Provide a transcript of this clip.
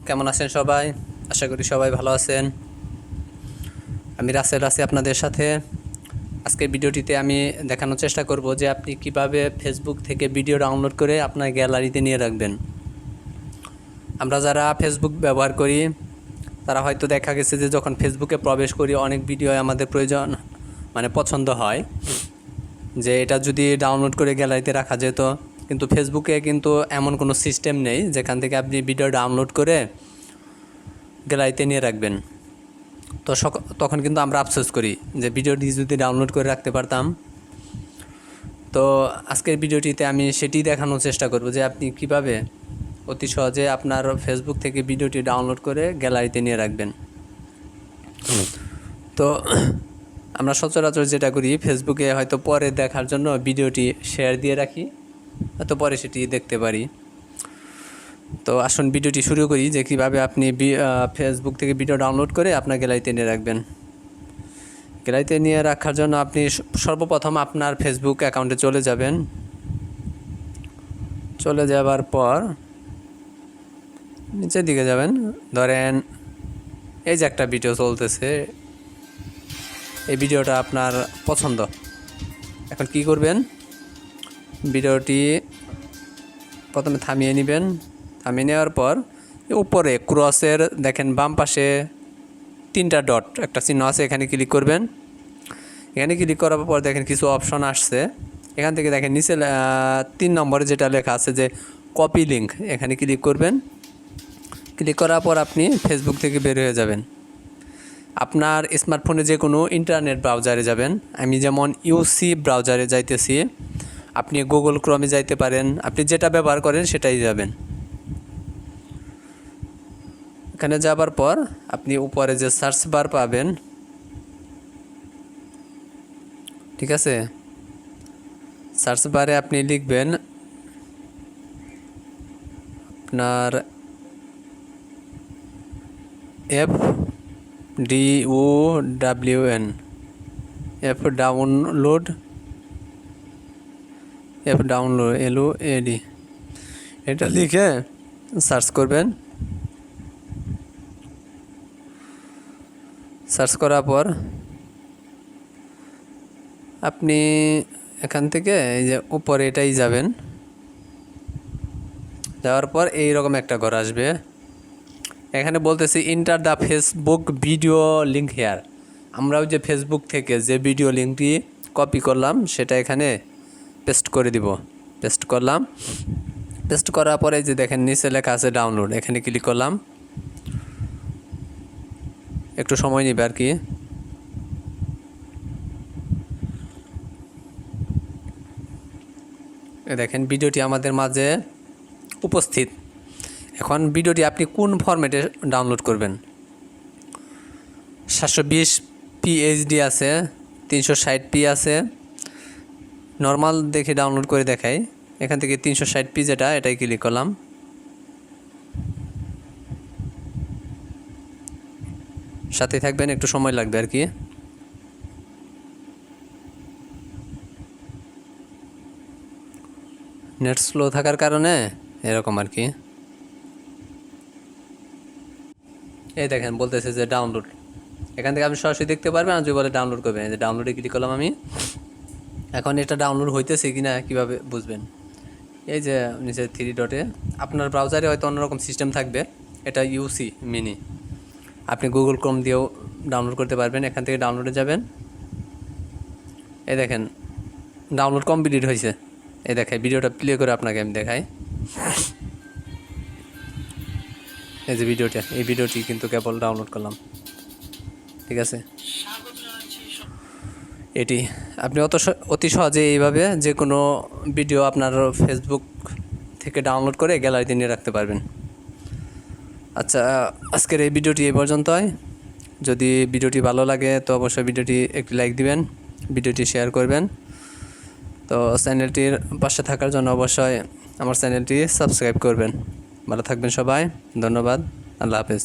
কেমন আছেন সবাই? আশা করি সবাই ভালো আছেন। আমি রাসেল আছি আপনাদের সাথে। আজকের ভিডিওটিতে আমি দেখানোর চেষ্টা করব যে আপনি কিভাবে ফেসবুক থেকে ভিডিও ডাউনলোড করে আপনার গ্যালারিতে নিয়ে রাখবেন। আমরা যারা ফেসবুক ব্যবহার করি তারা হয়তো দেখা গেছে যে যখন ফেসবুকে প্রবেশ করি অনেক ভিডিও আমাদের প্রয়োজন পছন্দ হয় যে এটা যদি ডাউনলোড করে গ্যালারিতে রাখা যেত, কিন্তু ফেসবুকে কিন্তু এমন কোনো সিস্টেম নেই যেখান থেকে আপনি ভিডিও ডাউনলোড করে গ্যালারিতে নিয়ে রাখবেন। তো তখন কিন্তু আমরা আফসোস করি যে ভিডিওটি যদি ডাউনলোড করে রাখতে পারতাম। তো আজকের ভিডিওটিতে আমি সেটি দেখানোর চেষ্টা করব যে আপনি কিভাবে অতি সহজে আপনার ফেসবুক থেকে ভিডিওটি ডাউনলোড করে গ্যালারিতে নিয়ে রাখবেন। তো আমরা সচরাচর যেটা করি, ফেসবুকে হয়তো পরে দেখার জন্য ভিডিওটি শেয়ার দিয়ে রাখি, হয়তো পরে সেটি দেখতে পারি। তো আসুন ভিডিওটি শুরু করি যে কীভাবে আপনি ফেসবুক থেকে ভিডিও ডাউনলোড করে আপনার গ্যালারিতে নিয়ে রাখবেন। গ্যালারিতে নিয়ে রাখার জন্য আপনি সর্বপ্রথম আপনার ফেসবুক অ্যাকাউন্টে চলে যাবেন। চলে যাবার পর নিচের দিকে যাবেন, ধরেন এই যে একটা ভিডিও চলতেছে, এই ভিডিওটা আপনার পছন্দ। এখন কি করবেন, ভিডিওটি প্রথমে থামিয়ে নেবেন। থামিয়ে নেওয়ার পর উপরে ক্রসের দেখেন বাম পাশে 3টা ডট একটা চিহ্ন আছে, এখানে ক্লিক করবেন। এখানে ক্লিক করার পর দেখেন কিছু অপশন আসছে, এখান থেকে দেখেন নিচে 3 নম্বরে যেটা লেখা আছে যে কপি লিঙ্ক, এখানে ক্লিক করবেন। ক্লিক করার পর আপনি ফেসবুক থেকে বের হয়ে যাবেন। আপনার স্মার্টফোনে যে কোনো ইন্টারনেট ব্রাউজারে যাবেন। আমি যেমন ইউসি ব্রাউজারে যাইতেছি, আপনি গুগল ক্রমে যাইতে পারেন, আপনি যেটা ব্যবহার করেন সেটাই যাবেন। এখানে যাবার পর আপনি উপরে যে সার্চ বার পাবেন, ঠিক আছে, সার্চ বারে আপনি লিখবেন আপনার FDOWN LOAD এটা লিখে সার্চ করবেন। সার্চ করার পর আপনি এখান থেকে এই যে উপরে এটাই যাবেন। যাওয়ার পর এই রকম একটা ঘর আসবে, এখানে বলতেছি enter the Facebook video link here. আমরা ওই যে ফেসবুক থেকে যে ভিডিও লিঙ্কটি কপি করলাম সেটা এখানে পেস্ট করে দিব। পেস্ট করলাম, পেস্ট করার পরে যে দেখেন নিচে লেখা আছে ডাউনলোড, এখানে ক্লিক করলাম। একটু সময় নেবে আর কি। দেখেন ভিডিওটি আমাদের মাঝে উপস্থিত। এখন ভিডিওটি আপনি কোন ফরম্যাটে ডাউনলোড করবেন? 720 PHD আছে, 360p আছে, নর্মাল দেখে ডাউনলোড করে দেখাই। এখান থেকে 360p যেটা, এটাই ক্লিক করলাম। সাথে থাকবেন, একটু সময় লাগবে আর কি। নেট স্লো থাকার কারণে এরকম আর কি। এই দেখেন বলতেছে যে ডাউনলোড, এখান থেকে আপনি সরাসরি দেখতে পারবেন। আর যদি বলে ডাউনলোড করবেন, এই যে ডাউনলোডে ক্লিক করলাম আমি। এখন এটা ডাউনলোড হইতেছে কি না কীভাবে বুঝবেন? এই যে নিচে 3 ডটে, আপনার ব্রাউজারে হয়তো অন্যরকম সিস্টেম থাকবে, এটা ইউসি মিনি, আপনি গুগল ক্রোম দিয়েও ডাউনলোড করতে পারবেন। এখান থেকে ডাউনলোডে যাবেন। এই দেখেন ডাউনলোড কমপ্লিট হয়েছে। এই দেখাই, ভিডিওটা প্লে করে আপনাকে আমি দেখাই। এই যে ভিডিওটা, এই ভিডিওটি কিন্তু কেবল ডাউনলোড করলাম, ঠিক আছে। এটি আপনি অতি সহজে এইভাবে যে কোনো ভিডিও আপনার ফেসবুক থেকে ডাউনলোড করে গ্যালারিতে নিয়ে রাখতে পারবেন। আচ্ছা, আজকের এই ভিডিওটি এই পর্যন্তই। যদি ভিডিওটি ভালো লাগে তো অবশ্যই ভিডিওটি একটি লাইক দিবেন, ভিডিওটি শেয়ার করবেন। তো চ্যানেলটির পাশে থাকার জন্য অবশ্যই আমার চ্যানেলটি সাবস্ক্রাইব করবেন। ভালো থাকবেন সবাই, ধন্যবাদ, আল্লাহ হাফেজ।